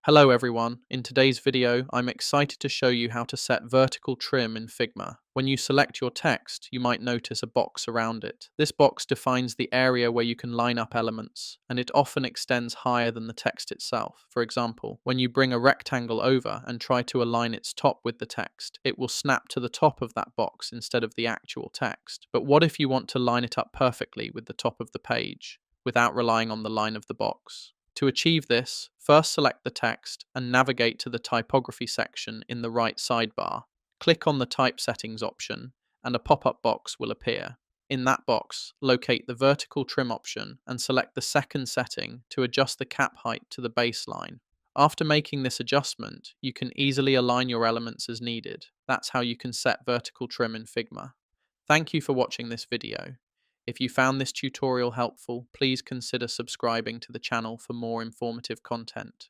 Hello everyone, in today's video I'm excited to show you how to set vertical trim in Figma. When you select your text, you might notice a box around it. This box defines the area where you can line up elements, and it often extends higher than the text itself. For example, when you bring a rectangle over and try to align its top with the text, it will snap to the top of that box instead of the actual text. But what if you want to line it up perfectly with the top of the page, without relying on the line of the box? To achieve this, first select the text and navigate to the typography section in the right sidebar. Click on the Type Settings option and a pop-up box will appear. In that box, locate the vertical trim option and select the second setting to adjust the cap height to the baseline. After making this adjustment, you can easily align your elements as needed. That's how you can set vertical trim in Figma. Thank you for watching this video. If you found this tutorial helpful, please consider subscribing to the channel for more informative content.